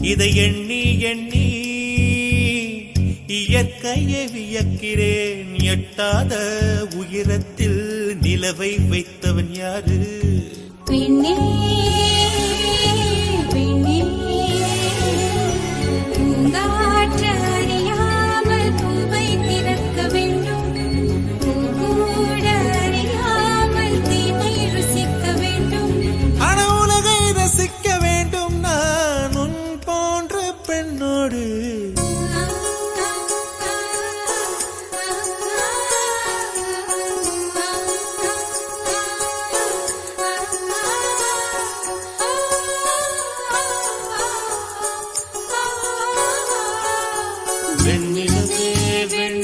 இதை எண்ணி எண்ணி இயற்கையை வியக்கிறேன். எட்டாத உயரத்தில் நிலவை வைத்தவன் யாரு? பெண்ணே